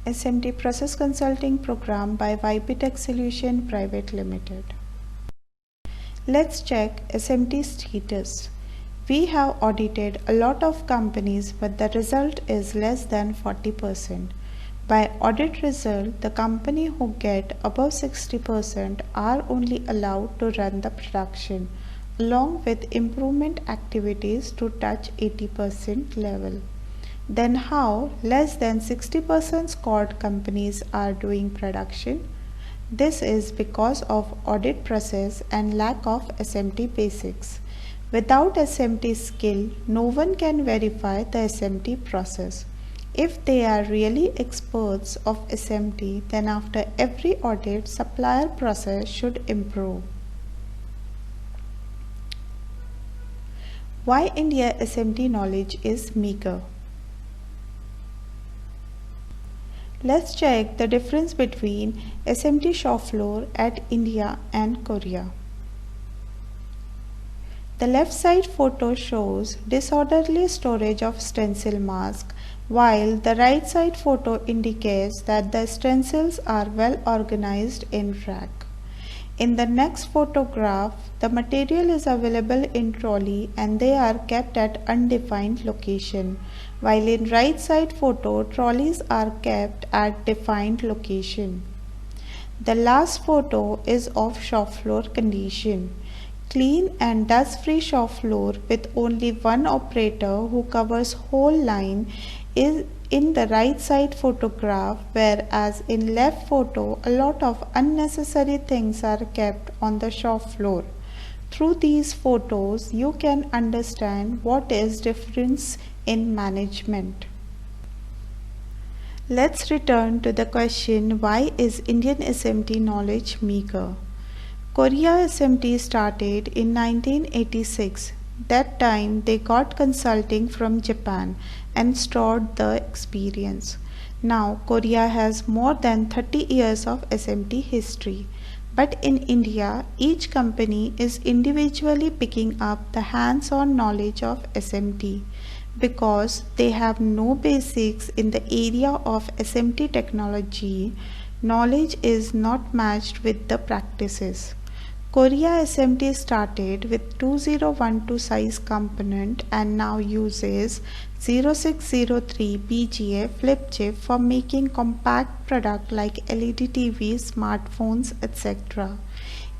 SMT Process Consulting Program by Vipitech Solution Private Limited. Let's check SMT status. We have audited a lot of companies, but the result is less than 40%. By audit result, the company who get above 60% are only allowed to run the production, along with improvement activities to touch 80% level. Then how less than 60% scored companies are doing production? This is because of audit process and lack of SMT basics. Without SMT skill, no one can verify the SMT process. If they are really experts of SMT, then after every audit, supplier process should improve. Why India SMT knowledge is meager? Let's check the difference between SMT shop floor at India and Korea. The left side photo shows disorderly storage of stencil mask, while the right side photo indicates that the stencils are well organized in rack. In the next photograph, the material is available in trolley and they are kept at undefined location, while in right side photo, trolleys are kept at defined location. The last photo is of shop floor condition. Clean and dust-free shop floor with only one operator who covers whole line is in the right side photograph, whereas in left photo a lot of unnecessary things are kept on the shop floor. Through these photos you can understand what is difference in management. Let's return to the question, why is Indian SMT knowledge meager? Korea SMT started in 1986. That time they got consulting from Japan and stored the experience. Now Korea has more than 30 years of SMT history. But in India, each company is individually picking up the hands-on knowledge of SMT because they have no basics in the area of SMT technology. Knowledge is not matched with the practices. Korea SMT started with 2012 size component and now uses 0603 BGA flip chip for making compact product like LED TV, smartphones, etc.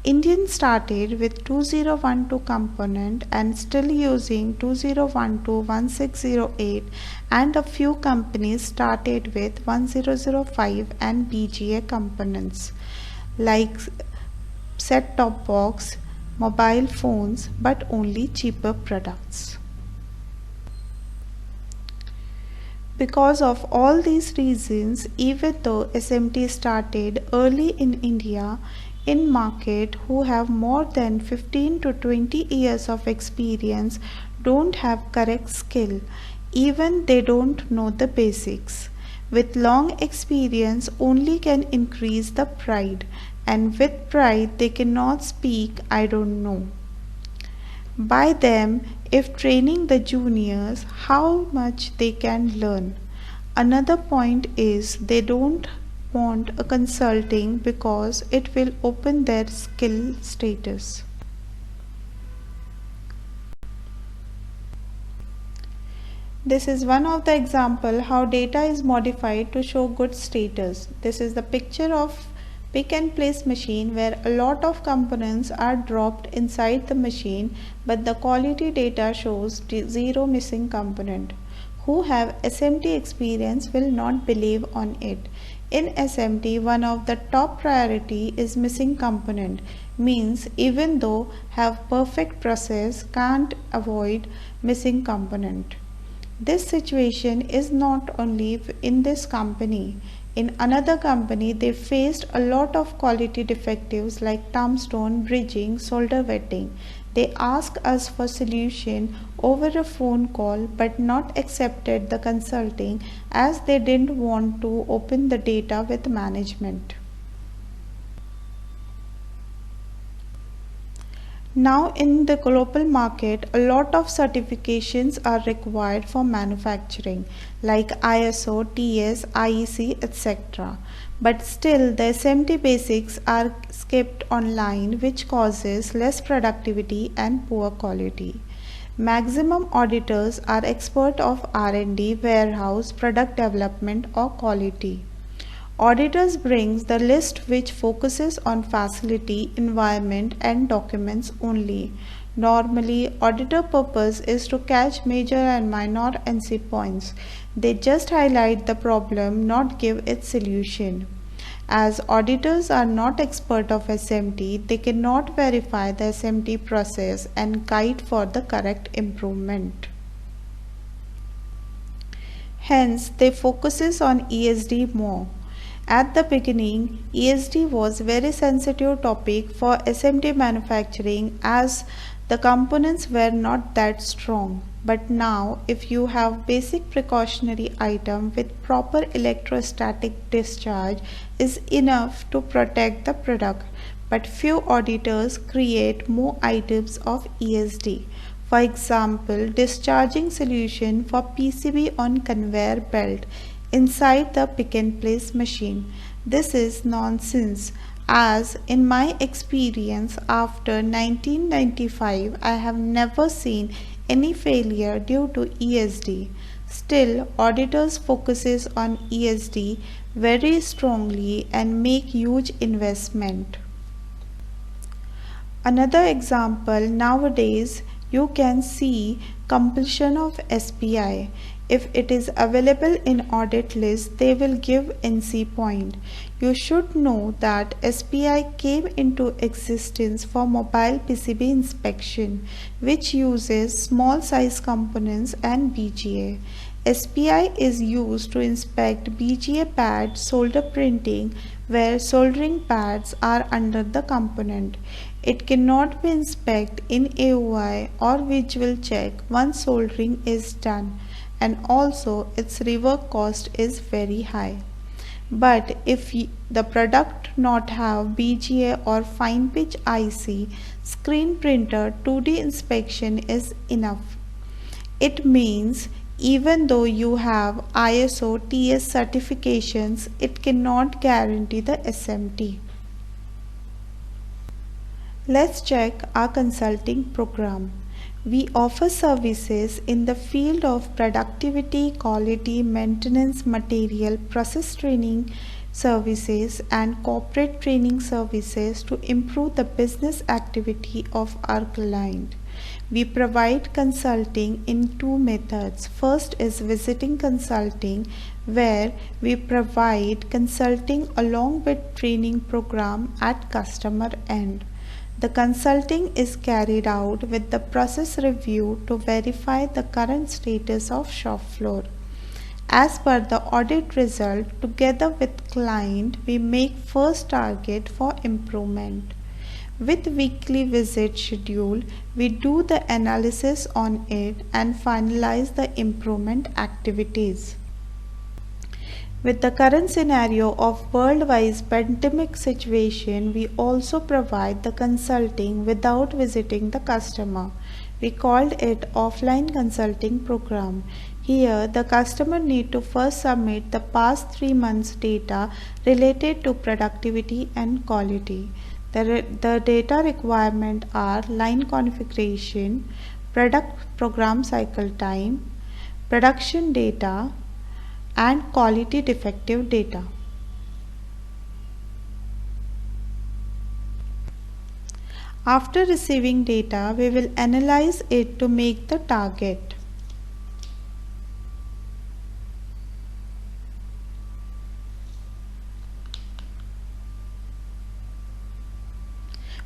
Indian started with 2012 component and still using 2012-1608, and a few companies started with 1005 and BGA components like set-top box, mobile phones, but only cheaper products. Because of all these reasons, even though SMT started early in India, in market who have more than 15 to 20 years of experience don't have correct skill, even they don't know the basics. With long experience only can increase the pride, and with pride they cannot speak I don't know. By them, if training the juniors, how much they can learn. Another point is they don't want a consulting because it will open their skill status. This is one of the example how data is modified to show good status. This is the picture of pick and place machine where a lot of components are dropped inside the machine, but the quality data shows 0 missing component. Who have SMT experience will not believe on it. In SMT, one of the top priority is missing component, means even though have perfect process can't avoid missing component. This situation is not only in this company. In another company, they faced a lot of quality defectives like tombstone, bridging, solder wetting. They asked us for solution over a phone call but not accepted the consulting as they didn't want to open the data with management. Now, in the global market, a lot of certifications are required for manufacturing, like ISO, TS, IEC, etc. But still, the SMT basics are skipped online, which causes less productivity and poor quality. Maximum auditors are expert of R&D, warehouse, product development or quality. Auditors brings the list which focuses on facility, environment and documents only. Normally, auditor purpose is to catch major and minor NC points. They just highlight the problem, not give its solution. As auditors are not expert of SMT, they cannot verify the SMT process and guide for the correct improvement. Hence, they focuses on ESD more. At the beginning, ESD was very sensitive topic for SMT manufacturing as the components were not that strong. But now, if you have basic precautionary item with proper electrostatic discharge is enough to protect the product. But few auditors create more items of ESD. For example, discharging solution for PCB on conveyor belt inside the pick and place machine. This is nonsense as in my experience after 1995 I have never seen any failure due to ESD. Still, auditors focuses on ESD very strongly and make huge investment. Another example, nowadays you can see completion of SPI. If it is available in audit list, they will give NC point. You should know that SPI came into existence for mobile PCB inspection, which uses small size components and BGA. SPI is used to inspect BGA pad solder printing where soldering pads are under the component. It cannot be inspected in AOI or visual check once soldering is done, and also its rework cost is very high. But if the product not have BGA or fine pitch IC, screen printer 2D inspection is enough. It means even though you have ISO TS certifications, it cannot guarantee the SMT. Let's check our consulting program. We offer services in the field of productivity, quality, maintenance, material, process training services and corporate training services to improve the business activity of our client. We provide consulting in two methods. First is visiting consulting, where we provide consulting along with training program at customer end. The consulting is carried out with the process review to verify the current status of shop floor. As per the audit result, together with client, we make first target for improvement. With weekly visit schedule, we do the analysis on it and finalize the improvement activities. With the current scenario of worldwide pandemic situation, we also provide the consulting without visiting the customer. We called it offline consulting program. Here, the customer need to first submit the past 3 months data related to productivity and quality. The data requirement are line configuration, product program cycle time, production data, and quality defective data. After receiving data, we will analyze it to make the target.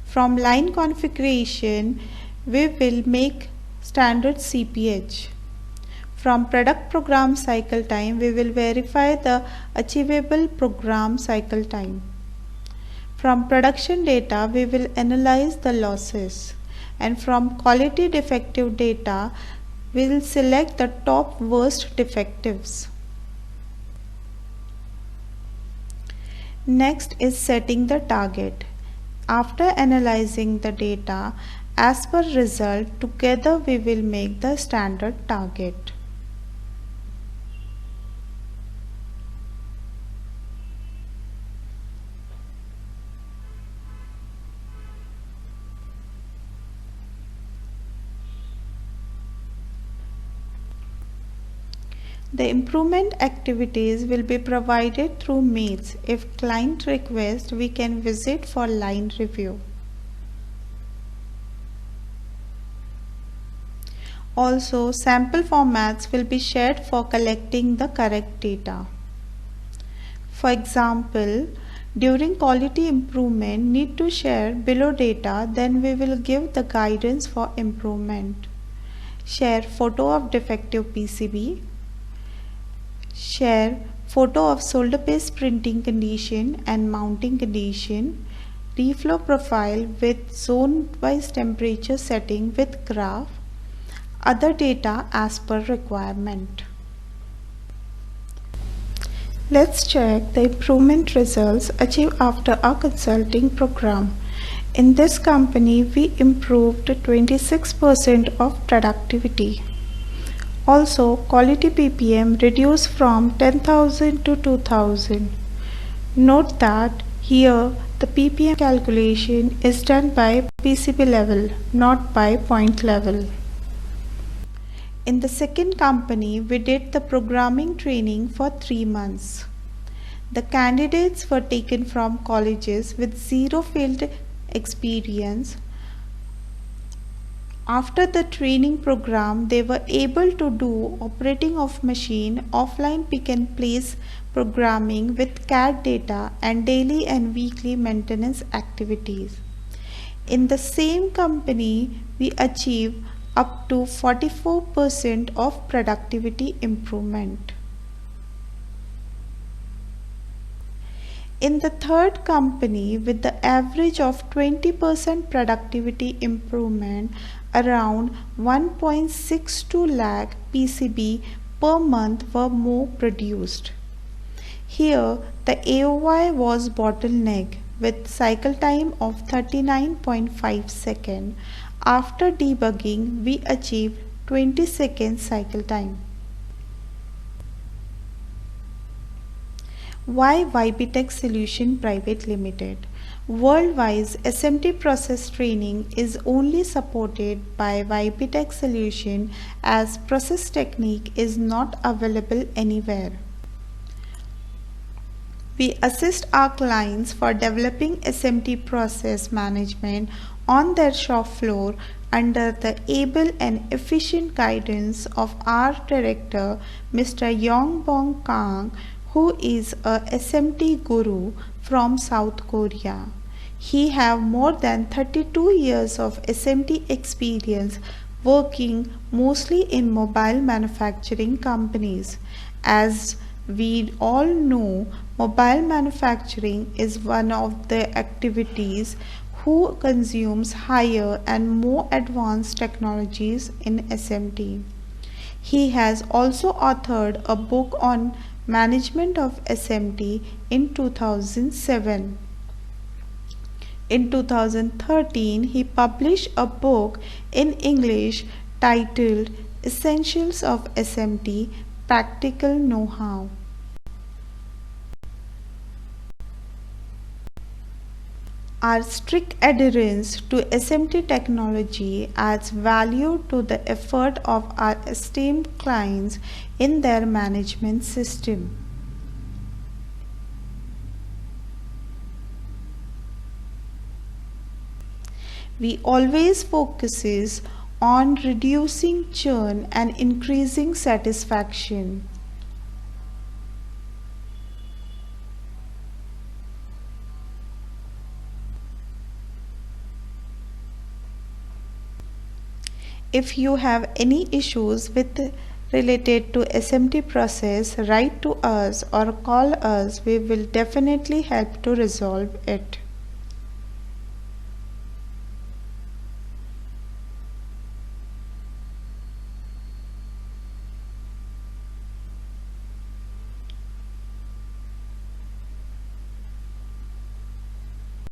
From line configuration, we will make standard CPH. From product program cycle time, we will verify the achievable program cycle time. From production data, we will analyze the losses. And from quality defective data, we will select the top worst defectives. Next is setting the target. After analyzing the data As per result, together we will make the standard target. The improvement activities will be provided through mails. If client requests, we can visit for line review. Also, sample formats will be shared for collecting the correct data. For example, during quality improvement, need to share below data, then we will give the guidance for improvement. Share photo of defective PCB. Share photo of solder paste printing condition and mounting condition. Reflow profile with zone-wise temperature setting with graph. Other data as per requirement. Let's check the improvement results achieved after our consulting program. In this company, we improved 26% of productivity. Also, quality PPM reduced from 10,000 to 2,000. Note that here the PPM calculation is done by PCB level, not by point level. In the second company, we did the programming training for 3 months. The candidates were taken from colleges with zero field experience. After the training program, they were able to do operating of machine, offline pick and place programming with CAD data and daily and weekly maintenance activities. In the same company, we achieved up to 44% of productivity improvement. In the third company, with the average of 20% productivity improvement, around 1.62 lakh PCB per month were more produced. Here, the AOI was bottleneck with cycle time of 39.5 seconds. After debugging, we achieved 20 seconds cycle time. Why YBTech Solution Private Limited? Worldwide, SMT process training is only supported by YBTech Solution as process technique is not available anywhere. We assist our clients for developing SMT process management on their shop floor under the able and efficient guidance of our director, Mr. Yongbong Kang, who is a SMT guru from South Korea. He have more than 32 years of SMT experience working mostly in mobile manufacturing companies. As we all know, mobile manufacturing is one of the activities who consumes higher and more advanced technologies in SMT. He has also authored a book on management of SMT in 2007. In 2013, he published a book in English titled Essentials of SMT: Practical Know-how. Our strict adherence to SMT technology adds value to the effort of our esteemed clients in their management system. We always focuses on reducing churn and increasing satisfaction. If you have any issues related to SMT process, write to us or call us. We will definitely help to resolve it.